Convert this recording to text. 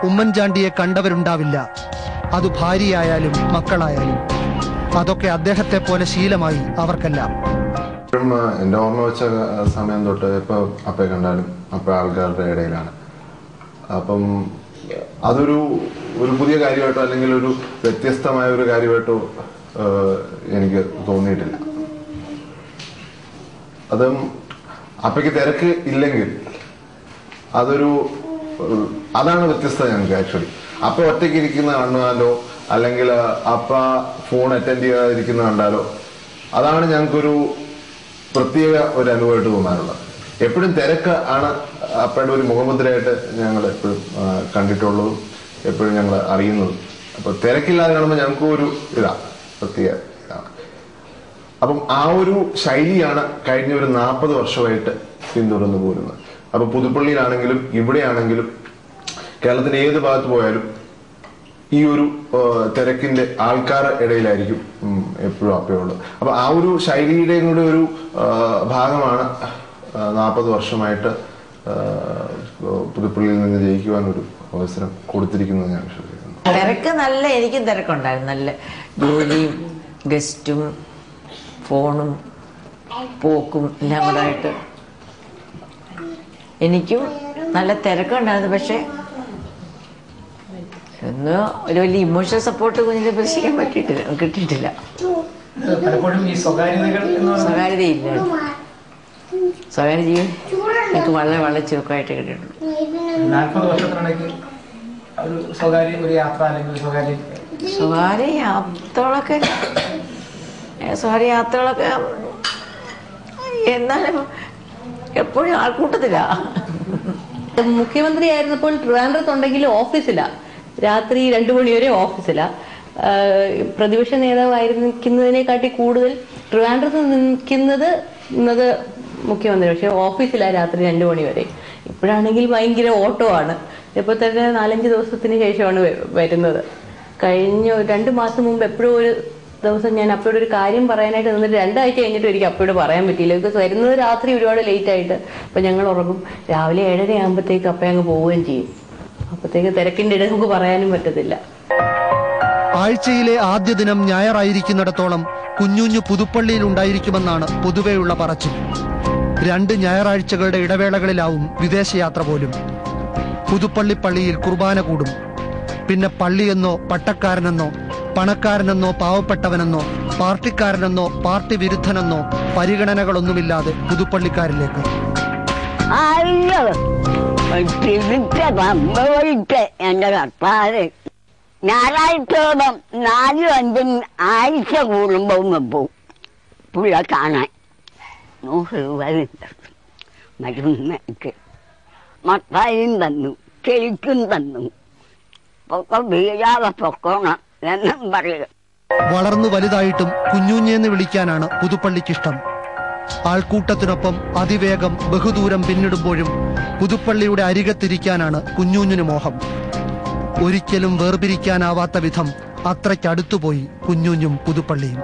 ഉമ്മൻചാണ്ടിയെ കണ്ടവരുണ്ടാവില്ല, അത് ഭാര്യയായാലും മക്കളായാലും. അതൊക്കെ അദ്ദേഹത്തെ പോലെ ശീലമായി അവർക്കെല്ലാം. എന്റെ ഓർമ്മ വെച്ച സമയം തൊട്ട് ഇപ്പൊ അപ്പയെ കണ്ടാലും അപ്പ ആൾക്കാരുടെ ഇടയിലാണ്. അപ്പം അതൊരു പുതിയ കാര്യമായിട്ടോ അല്ലെങ്കിൽ ഒരു വ്യത്യസ്തമായ ഒരു കാര്യമായിട്ടോ എനിക്ക് തോന്നിയിട്ടില്ല. അതും അപ്പയ്ക്ക് തിരക്ക് ഇല്ലെങ്കിൽ അതാണ് വ്യത്യസ്തത ഞങ്ങൾക്ക്. ആക്ച്വലി അപ്പ ഒറ്റയ്ക്ക് ഇരിക്കുന്ന കാണാലോ അല്ലെങ്കിൽ അപ്പ ഫോൺ അറ്റൻഡ് ചെയ്യാതിരിക്കുന്ന കണ്ടാലോ അതാണ് ഞങ്ങൾക്കൊരു പ്രത്യേക ഒരു അനുഭവമായിട്ട് തോന്നാറുള്ളത്. എപ്പോഴും തിരക്ക് ആണ് അപ്പയുടെ ഒരു മുഖമുദ്രയായിട്ട് ഞങ്ങൾ എപ്പോഴും കണ്ടിട്ടുള്ളതും എപ്പോഴും ഞങ്ങൾ അറിയുന്നതും. അപ്പൊ തിരക്കില്ലാതെ കാണുമ്പോൾ ഞങ്ങൾക്കും ഒരു പ്രത്യേക ഇതാണ്. അപ്പം ആ ഒരു ശൈലിയാണ് കഴിഞ്ഞ ഒരു 40 വർഷമായിട്ട് പിന്തുടർന്നു പോരുന്നത്. അപ്പൊ പുതുപ്പള്ളിയിലാണെങ്കിലും ഇവിടെയാണെങ്കിലും കേരളത്തിന്റെ ഏത് ഭാഗത്ത് പോയാലും ഈ ഒരു തിരക്കിന്റെ ആൾക്കാരുടെ ഇടയിലായിരിക്കും എപ്പോഴും അപ്പയുള്ളത്. അപ്പൊ ആ ഒരു ശൈലിയുടെയും കൂടെ ഒരു ഭാഗമാണ് 40 വർഷമായിട്ട് പുതുപ്പള്ളിയിൽ നിന്ന് ജയിക്കുവാൻ ഒരു അവസരം കൊടുത്തിരിക്കുന്നത് ഞാൻ വിശ്വസിക്കുന്നു. തിരക്ക് എനിക്കും തിരക്കുണ്ടായിരുന്നു. നല്ല ജോലിയും ഗസ്റ്റും ഫോണും പോക്കും എല്ലാം കൂടെ ആയിട്ട് എനിക്കും നല്ല തിരക്കുണ്ടായിരുന്നു. പക്ഷെ ഒന്നും ഒരു വലിയ ഇമോഷണൽ സപ്പോർട്ട് കുഞ്ഞിനെ പ്രതീക്ഷിക്കാൻ കിട്ടിയിട്ടില്ല. സ്വകാര്യതയില്ല. സ്വകാര്യ ജീവൻ എനിക്ക് വളരെ വളരെ ചുരുക്കമായിട്ട് കിട്ടിയിട്ടുണ്ട്. 40 വർഷത്തിനിടയ്ക്ക് സ്വകാര്യ യാത്രകളൊക്കെ എന്നാലും എപ്പോഴും ആൾക്കൂട്ടത്തില്ല. മുഖ്യമന്ത്രി ആയിരുന്നപ്പോൾ ട്രിവാൻഡ്രത്തുണ്ടെങ്കിലും ഓഫീസിലാ, രാത്രി 2 മണി വരെ ഓഫീസിലാ. പ്രതിപക്ഷ നേതാവായിരിക്കുന്നതിനെക്കാട്ടി കൂടുതൽ ട്രിവാൻഡ്രത്ത് നിൽക്കുന്നത് മുഖ്യമന്ത്രി, പക്ഷെ ഓഫീസിലാ രാത്രി 2 മണി വരെ. ഇപ്പോഴാണെങ്കിൽ ഭയങ്കര ഓട്ടോ ആണ്. ഇപ്പൊ തന്നെ 4-5 ദിവസത്തിന് ശേഷമാണ് വരുന്നത്. കഴിഞ്ഞ 2 മാസം മുമ്പ് എപ്പോഴും ഒരു ദിവസം ഞാൻ അപ്പയോട് ഒരു കാര്യം പറയാനായിട്ട് നിന്നിട്ട് 2 ആഴ്ച കഴിഞ്ഞിട്ട് എനിക്ക് അപ്പയോട് പറയാൻ പറ്റിയില്ല. ബിക്കോസ് വരുന്നത് രാത്രി ഒരുപാട് ലേറ്റ് ആയിട്ട്. അപ്പൊ ഞങ്ങൾ ഉറങ്ങും. രാവിലെ 7:30 ആകുമ്പോഴത്തേക്ക് അപ്പ അങ്ങ് പോവുകയും ചെയ്യും. അപ്പത്തേക്ക് തിരക്കിന്റെ ഇടയിൽ നമുക്ക് പറയാനും പറ്റത്തില്ല. ആഴ്ചയിലെ ആദ്യ ദിനം ഞായറായിരിക്കുന്നിടത്തോളം കുഞ്ഞുഞ്ഞു പുതുപ്പള്ളിയിൽ ഉണ്ടായിരിക്കുമെന്നാണ് പൊതുവെയുള്ള പറച്ചിൽ. 2 ഞായറാഴ്ചകളുടെ ഇടവേളകളിലാവും വിദേശയാത്ര പോലും. പുതുപ്പള്ളി പള്ളിയിൽ കുർബാന കൂടും. പിന്നെ പള്ളിയെന്നോ പട്ടക്കാരനെന്നോ പണക്കാരനെന്നോ പാവപ്പെട്ടവനെന്നോ പാർട്ടിക്കാരനെന്നോ പാർട്ടി വിരുദ്ധനെന്നോ പരിഗണനകളൊന്നുമില്ലാതെ പുതുപ്പള്ളിക്കാരിലേക്ക്. എന്റെ കർത്താവ് ഞായറാഴ്ചയോളം 4-5 ആഴ്ച കൂടുമ്പോ പോവും പുള്ള കാണാൻ. 100 രൂപ മരുന്നക്ക് മത്തായും തന്നു, കേക്കും തന്നു. പൊക്കം വീഴാതെ പൊക്കോണം എന്നും പറയുക. വളർന്നു വലുതായിട്ടും കുഞ്ഞുഞ്ഞെന്ന് വിളിക്കാനാണ് പുതുപ്പള്ളിക്കിഷ്ടം. ആൾക്കൂട്ടത്തിനൊപ്പം അതിവേഗം ബഹുദൂരം പിന്നിടുമ്പോഴും പുതുപ്പള്ളിയുടെ അരികത്തിരിക്കാനാണ് കുഞ്ഞുഞ്ഞിന് മോഹം. ഒരിക്കലും വേർപിരിക്കാനാവാത്ത വിധം അത്രയ്ക്കടുത്തുപോയി കുഞ്ഞുഞ്ഞും പുതുപ്പള്ളിയും.